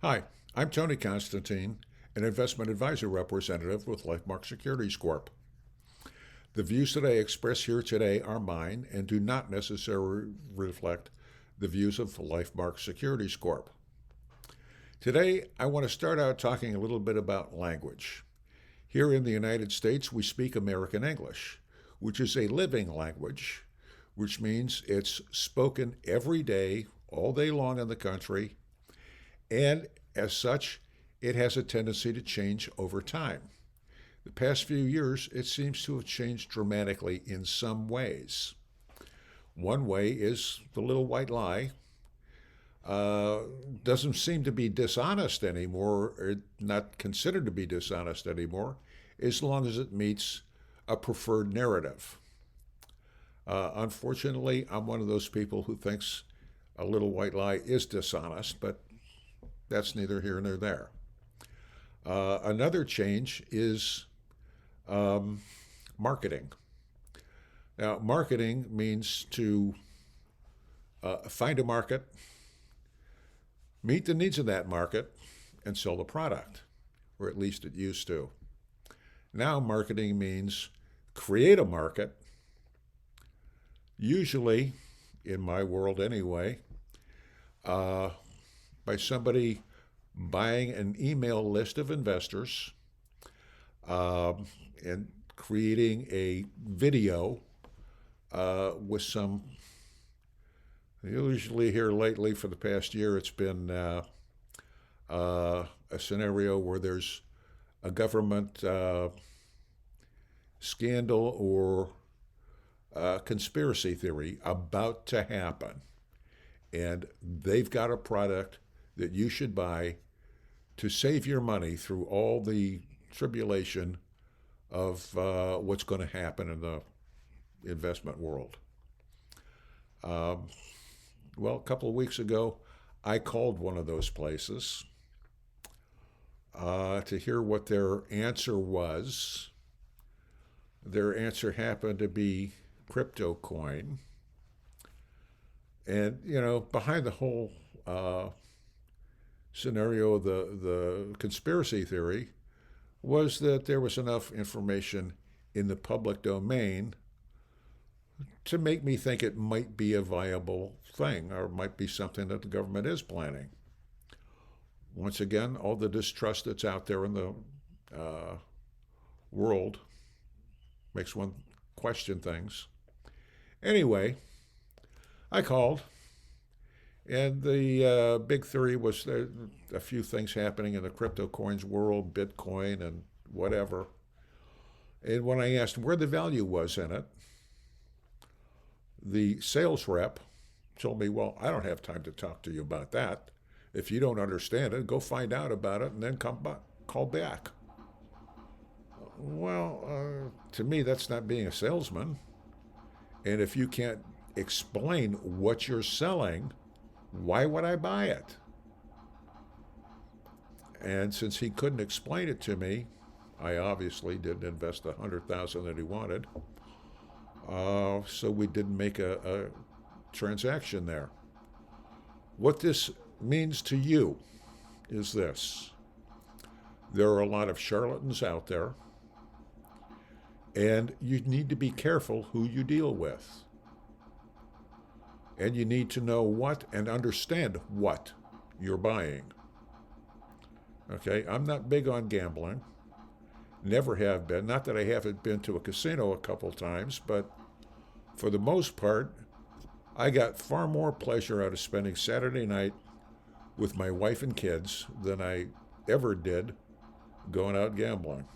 Hi, I'm Tony Constantine, an investment advisor representative with LifeMark Securities Corp. The views that I express here today are mine and do not necessarily reflect the views of LifeMark Securities Corp. Today, I want to start out talking a little bit about language. Here in the United States, we speak American English, which is a living language, which means it's spoken every day, all day long in the country, and as such, it has a tendency to change over time. The past few years, it seems to have changed dramatically in some ways. One way is the little white lie. Uh, doesn't seem to be dishonest anymore, or not considered to be dishonest anymore, as long as it meets a preferred narrative. Unfortunately, I'm one of those people who thinks a little white lie is dishonest, but that's neither here nor there. Another change is marketing. Now, marketing means to find a market, meet the needs of that market, and sell the product, or at least it used to. Now, marketing means create a market, usually, in my world anyway, uh, by somebody buying an email list of investors um, and creating a video with some. Usually, here lately for the past year, it's been a scenario where there's a government scandal or conspiracy theory about to happen, and they've got a product that you should buy to save your money through all the tribulation of what's going to happen in the investment world. Um, well, a couple of weeks ago, I called one of those places to hear what their answer was. Their answer happened to be crypto coin. And, behind the whole scenario, the conspiracy theory was that there was enough information in the public domain to make me think it might be a viable thing or might be something that the government is planning. Once again, all the distrust that's out there in the uh, world makes one question things. Anyway, I called, and the big theory was there a few things happening in the crypto coins world, Bitcoin and whatever. And when I asked where the value was in it, the sales rep told me, well, I don't have time to talk to you about that. If you don't understand it, go find out about it and then call back. Well, to me, that's not being a salesman. And if you can't explain what you're selling, why would I buy it? And since he couldn't explain it to me, I obviously didn't invest the 100,000 that he wanted. So we didn't make a transaction there. What this means to you is this: there are a lot of charlatans out there, and you need to be careful who you deal with. And you need to know what and understand what you're buying. Okay, I'm not big on gambling. Never have been. Not that I haven't been to a casino a couple times, but for the most part, I got far more pleasure out of spending Saturday night with my wife and kids than I ever did going out gambling.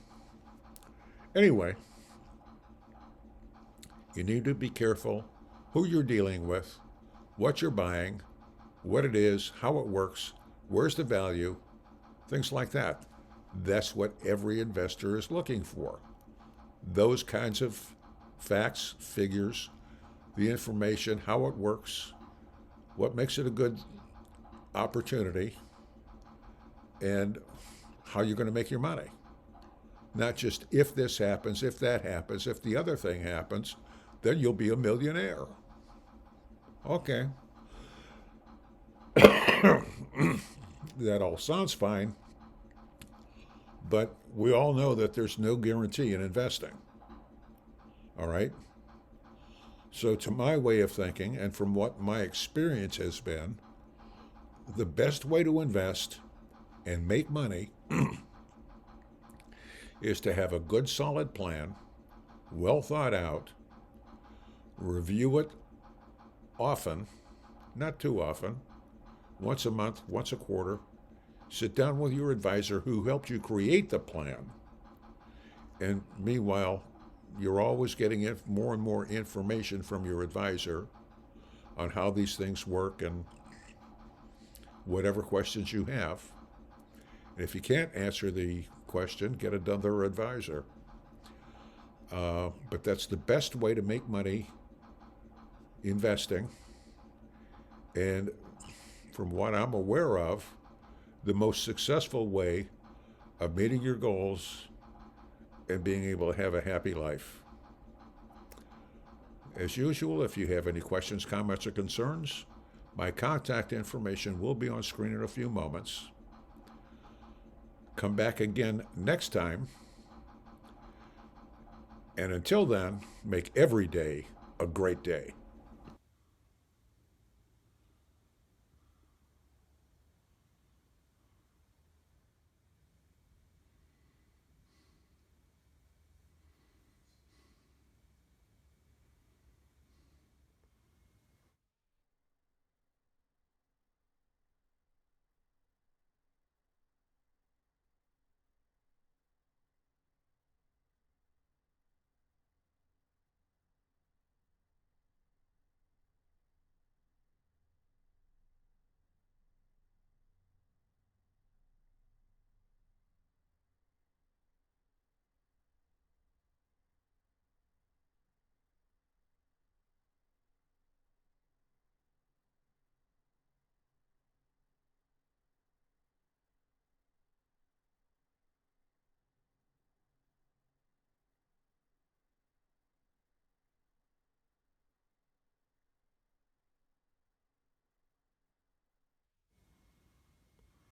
Anyway, you need to be careful who you're dealing with, what you're buying, what it is, how it works, where's the value, things like that. That's what every investor is looking for. Those kinds of facts, figures, the information, how it works, what makes it a good opportunity, and how you're going to make your money. Not just if this happens, if that happens, if the other thing happens, then you'll be a millionaire. Okay. that all sounds fine, but we all know that there's no guarantee in investing. All right? So, to my way of thinking, and from what my experience has been, the best way to invest and make money is to have a good, solid plan, well thought out, review it often, not too often, once a month, once a quarter. Sit down with your advisor who helped you create the plan. And meanwhile, you're always getting more and more information from your advisor on how these things work and whatever questions you have. And if you can't answer the question, get another advisor. But that's the best way to make money investing. And from what I'm aware of, the most successful way of meeting your goals and being able to have a happy life. As usual, if you have any questions, comments, or concerns, my contact information will be on screen in a few moments. Come back again next time. And until then, make every day a great day.